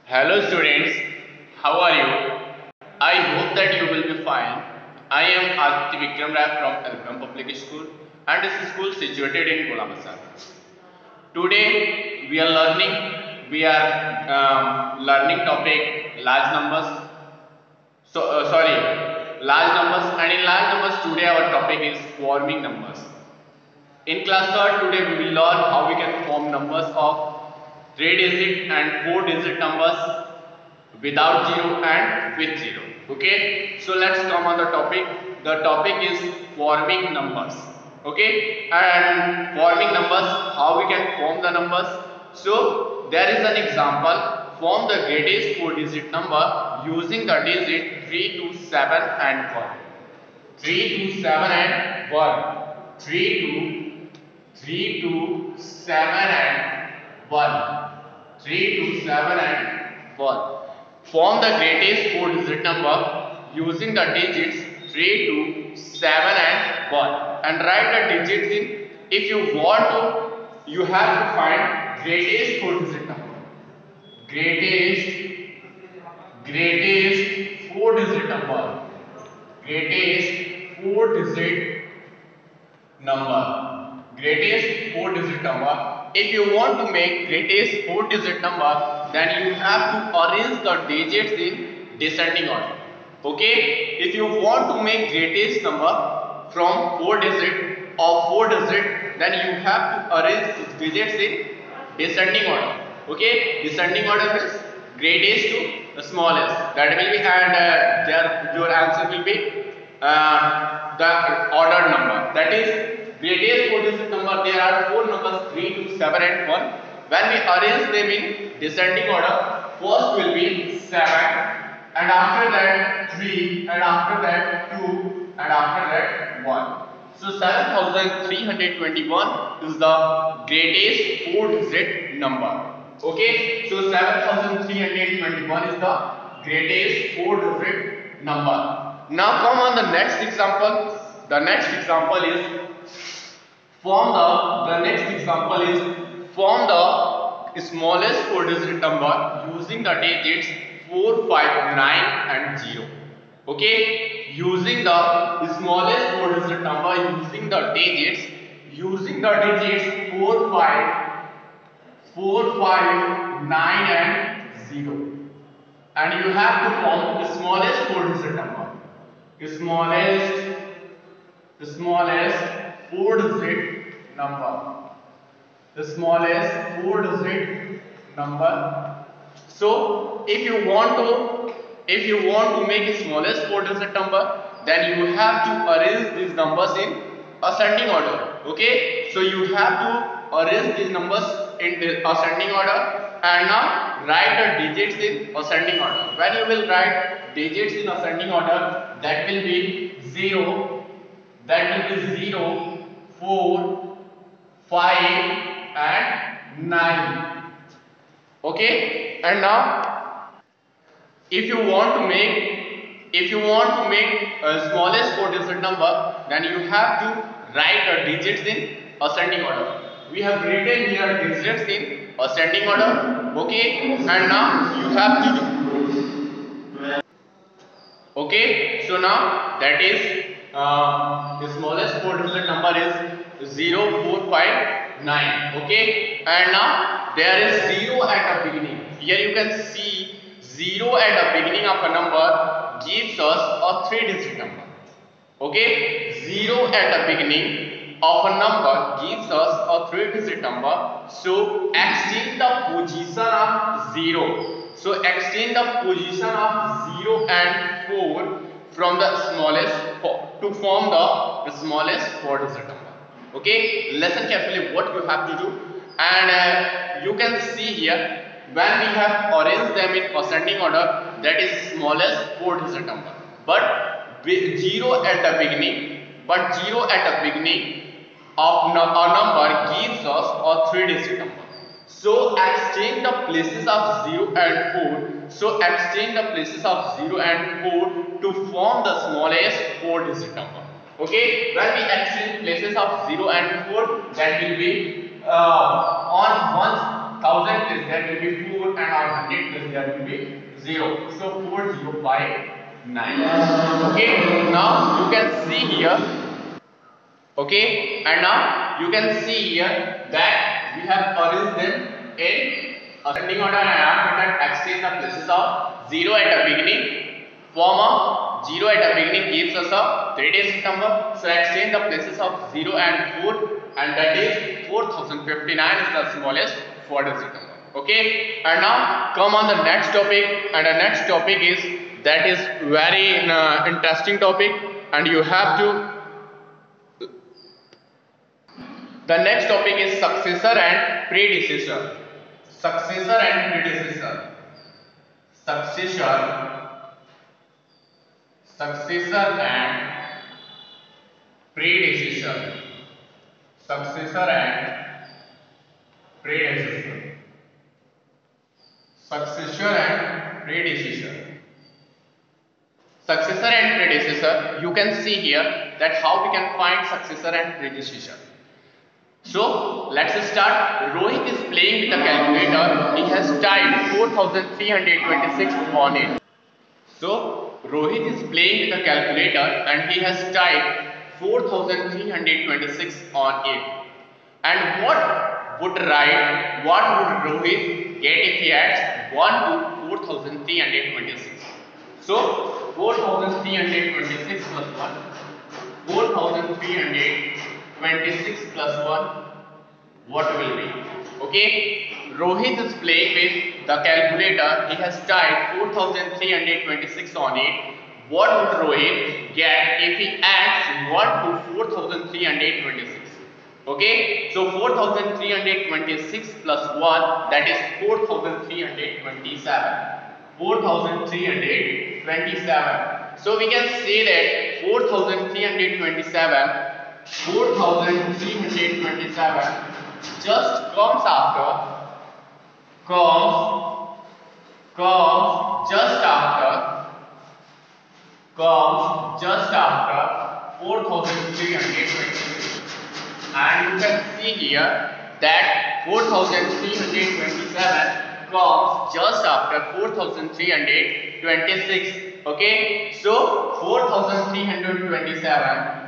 Hello students, how are you? I hope that you will be fine. I am Aditya Vikram Rai from Elcom Public School and this school situated in Golabasar. Today we are learning topic large numbers. Large numbers, and in large numbers today our topic is forming numbers. In class 3rd today we will learn how we can form numbers of 3 digit and 4 digit numbers without zero and with zero. Okay, so let's come on the topic. The topic is forming numbers. Okay, and forming numbers, how we can form the numbers. So there is an example: form the greatest 4 digit number using the digit 3 to 7 and 1. 3 to 7 and 1. 3 to 7 and 1. 3 to 7 and 1. Form the greatest 4 digit number using the digits 3 to 7 and 1 and write the digits in. If you want to, you have to find greatest 4 digit number. Greatest 4 digit number. Greatest 4 digit number. Greatest 4 digit number. If you want to make greatest 4 digit number, then you have to arrange the digits in descending order. Okay, if you want to make greatest number from 4 digit or 4 digit, then you have to arrange its digits in descending order. Okay, descending order means greatest to the smallest. That will be, and your answer will be the ordered number. That is greatest 4 digit number. There are 4 numbers 3 to 7 and 1. When we arrange them in descending order, first will be 7, and after that 3, and after that 2, and after that 1. So 7321 is the greatest 4 digit number. Okay, so 7321 is the greatest 4 digit number. Now come on the next example. The next example is form the smallest 4 digit number using the digits 4, 5, 9 and 0. Okay, using the smallest 4 digit number using the digits 4, 5, 9 and 0. And you have to form the smallest 4 digit number. Smallest 4 digit number. The smallest 4 digit number. So if you want to make the smallest 4 digit number, then you have to arrange these numbers in ascending order. Okay, so you have to arrange these numbers in the ascending order, and now write the digits in ascending order. When you will write digits in ascending order, that will be 0, 4, 5 and 9. Okay, and now if you want to make a smallest 4 digit number, then you have to write the digits in ascending order. We have written here digits in ascending order. Okay, and now you have to do. Okay, so now that is the smallest 4 digit number is 0, 4, 5, 9. Okay, and now there is 0 at the beginning. Here you can see 0 at the beginning of a number gives us a 3 digit number. Okay, 0 at the beginning of a number gives us a 3 digit number. So exchange the position of 0. So exchange the position of 0 and 4 from the smallest to form the smallest 4 digit number. Okay, listen carefully what you have to do, and you can see here when we have arranged them in ascending order, that is smallest 4 digit number, but 0 at the beginning, of a number gives us a 3 digit number. So exchange the places of 0 and 4. So exchange the places of 0 and 4 to form the smallest 4 digit number. Okay, when we exchange places of 0 and 4, that will be on 1000 place there will be 4, and on 100 place here will be 0. So 4059. Okay, now you can see here. Okay, and now you can see here that we have arranged them in ascending order and after that exchange the places of 0 at the beginning. Form of 0 at the beginning gives us a 3-digit number. So exchange the places of 0 and 4, and that is 4059 is the smallest 4-digit number. Okay, and now come on the next topic, and the next topic is that is very interesting topic, and you have to. The next topic is successor and predecessor. Successor and predecessor. Successor and predecessor. Successor and predecessor. Successor and predecessor. Successor and predecessor. You can see here that how we can find successor and predecessor. So let's start. Rohit is playing with the calculator. He has typed 4326 on it. So Rohit is playing with the calculator and he has typed 4326 on it. And what would Rohit get if he adds 1 to 4326? So 4326 plus 1. 4326 plus 1, what will be? Okay, Rohit is playing with the calculator. He has typed 4326 on it. What would Rohit get if he adds 1 to 4326? Okay, so 4326 plus 1, that is 4327. 4327. So we can say that 4327 just comes after 4326, and you can see here that 4327 comes just after 4326. Okay, so 4327.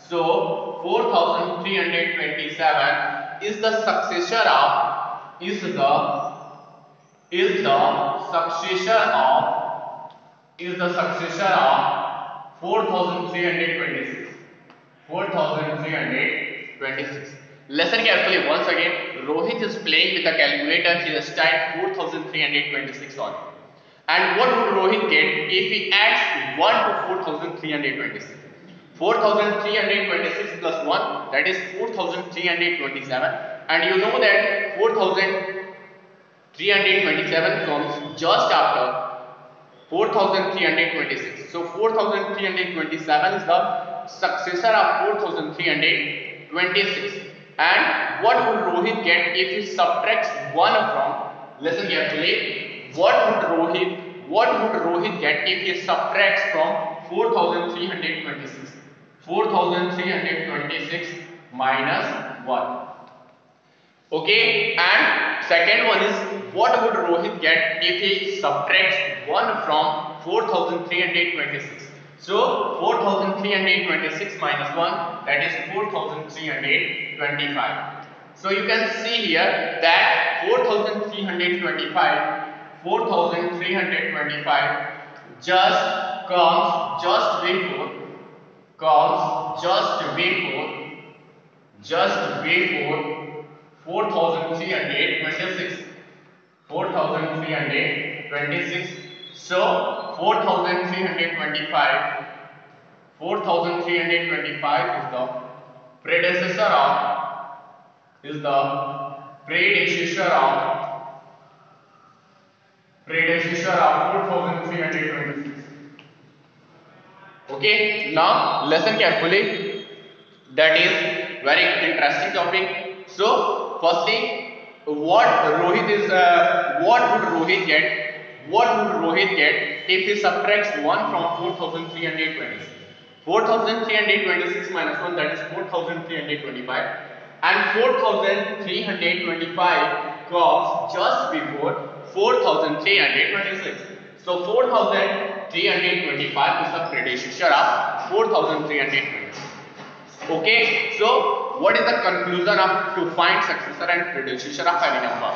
So 4327 is the successor of 4326. 4326. Listen carefully once again. Rohit is playing with the calculator. He has typed 4326 on it. And what would Rohit get if he adds 1 to 4326? 4326 plus 1, that is 4327, and you know that 4327 comes just after 4326. So 4327 is the successor of 4326. And what would Rohit get if he subtracts 1 from, listen carefully, what would Rohit get if he subtracts from 4326? 4326 minus 1. Okay, and second one is what would Rohit get if he subtracts 1 from 4326? So 4326 minus 1, that is 4325. So you can see here that 4325 just comes just before 4326. 4326. So 4325 is the predecessor of 4326. Okay, now listen carefully. That is very interesting topic. So firstly, what would Rohit get? What would Rohit get if he subtracts 1 from 4326? 4326 minus 1, that is 4325, and 4325 comes just before 4326. So 4325 is the predecessor of 4326. Okay, so what is the conclusion of to find successor and predecessor of any number?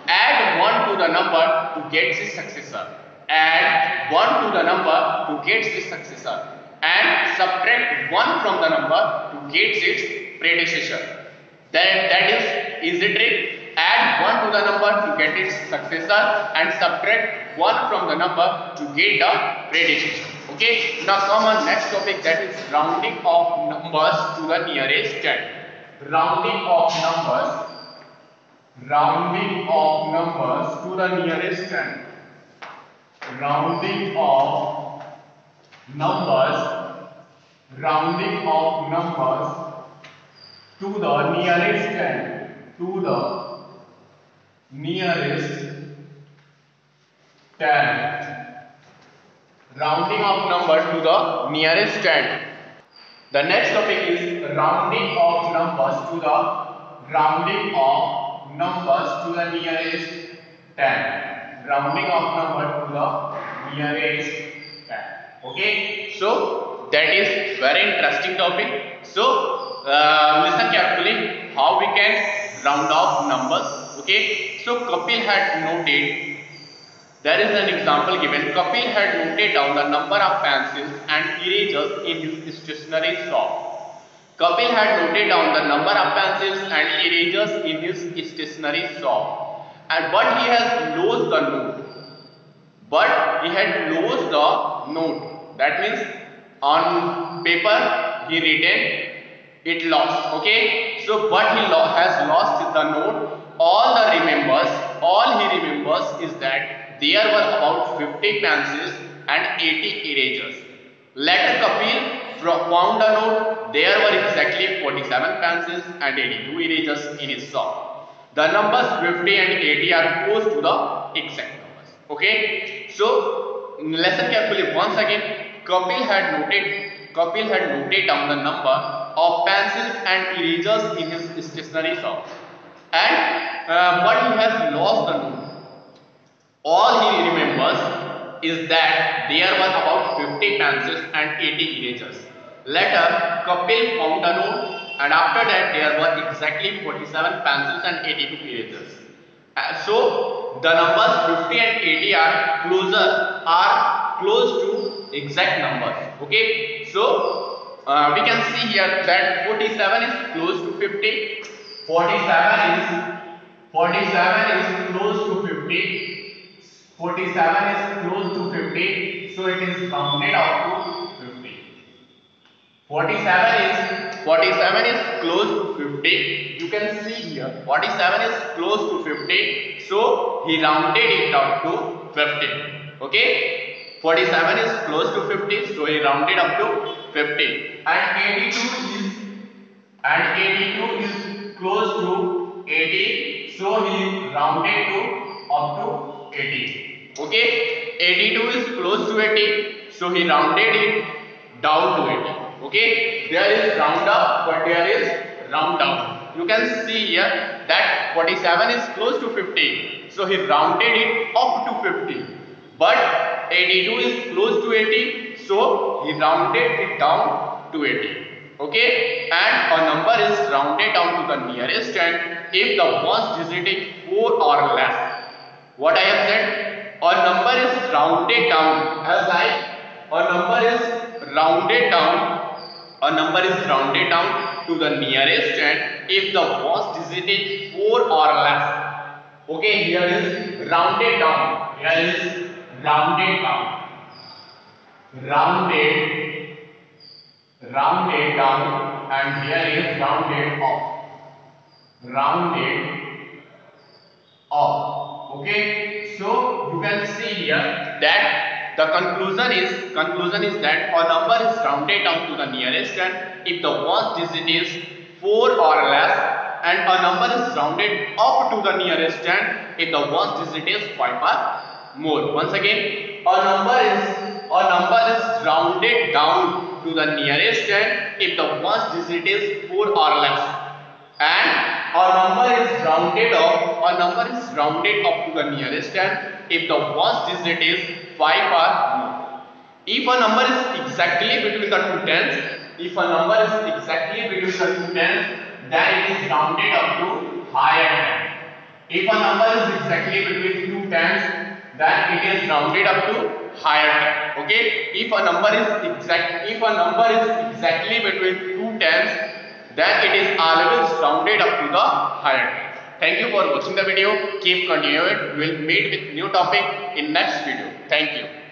Add 1 to the number to get the successor. Add 1 to the number to get the successor, and subtract 1 from the number to get its predecessor. That is easy trick. Add 1 to the number to get its successor and subtract 1 from the number to get the predecessor. Okay, now come on next topic, that is rounding of numbers to the nearest 10. Rounding of numbers to the nearest 10. Rounding of numbers to the nearest 10. To the nearest 10. Rounding of number to the nearest 10. The next topic is rounding of numbers to the nearest 10. Rounding of number to the nearest 10. Okay, so that is very interesting topic. So listen carefully how we can round off numbers. Okay, so Kapil had noted, there is an example given. Kapil had noted down the number of pencils and erasers in his stationery shop. Kapil had noted down the number of pencils and erasers in his stationery shop, but he has lost the note. That means on paper he written it lost. Okay, so but he has lost the note. All he remembers is that there were about 50 pencils and 80 erasers. Later Kapil found a note. There were exactly 47 pencils and 82 erasers in his shop. The numbers 50 and 80 are close to the exact numbers. Okay, so listen carefully once again. Kapil had noted down the number of pencils and erasers in his stationery shop, and but he has lost the note. All he remembers is that there were about 50 pencils and 80 erasers. Later Kapil found a note, and after that there were exactly 47 pencils and 82 erasers. So the numbers 50 and 80 are close to exact numbers. Okay, so we can see here that 47 is close to 50. 47 is close to 50. 47 is close to 50, so it is rounded out to 50. 47 is close to 50. You can see here 47 is close to 50, so he rounded it up to 50. Okay, 47 is close to 50, so he rounded up to 50. And 82 is close to 80, so he rounded to up to 80. Okay, 82 is close to 80, so he rounded it down to 80. Okay, there is round up, but there is round down. You can see here that 47 is close to 50, so he rounded it up to 50. But 82 is close to 80, so he rounded it down to 80. Okay, and a number is rounded down to the nearest 10 if the ones digit is 4 or less. What I have said, a number is rounded down, as like a number is rounded down to the nearest 10 if the ones digit is 4 or less. Okay, here is rounded down, and here is rounded up. Okay, so you can see here that the conclusion is that a number is rounded down to the nearest 10 if the ones digit is 4 or less, and a number is rounded up to the nearest 10 if the ones digit is 5 or more. Once again, a number is rounded down to the nearest 10 if the ones digit is 4 or less, and a number is rounded up to the nearest 10 if the first digit is 5 or more. If a number is exactly between the two tens, then it is rounded up to higher 10. If a number is exactly between two tens, then it is rounded up to higher 10. Okay? If a number is exactly between two tens, then it is always rounded up to the higher 10. Thank you for watching the video. Keep continuing. We will meet with new topic in next video. Thank you.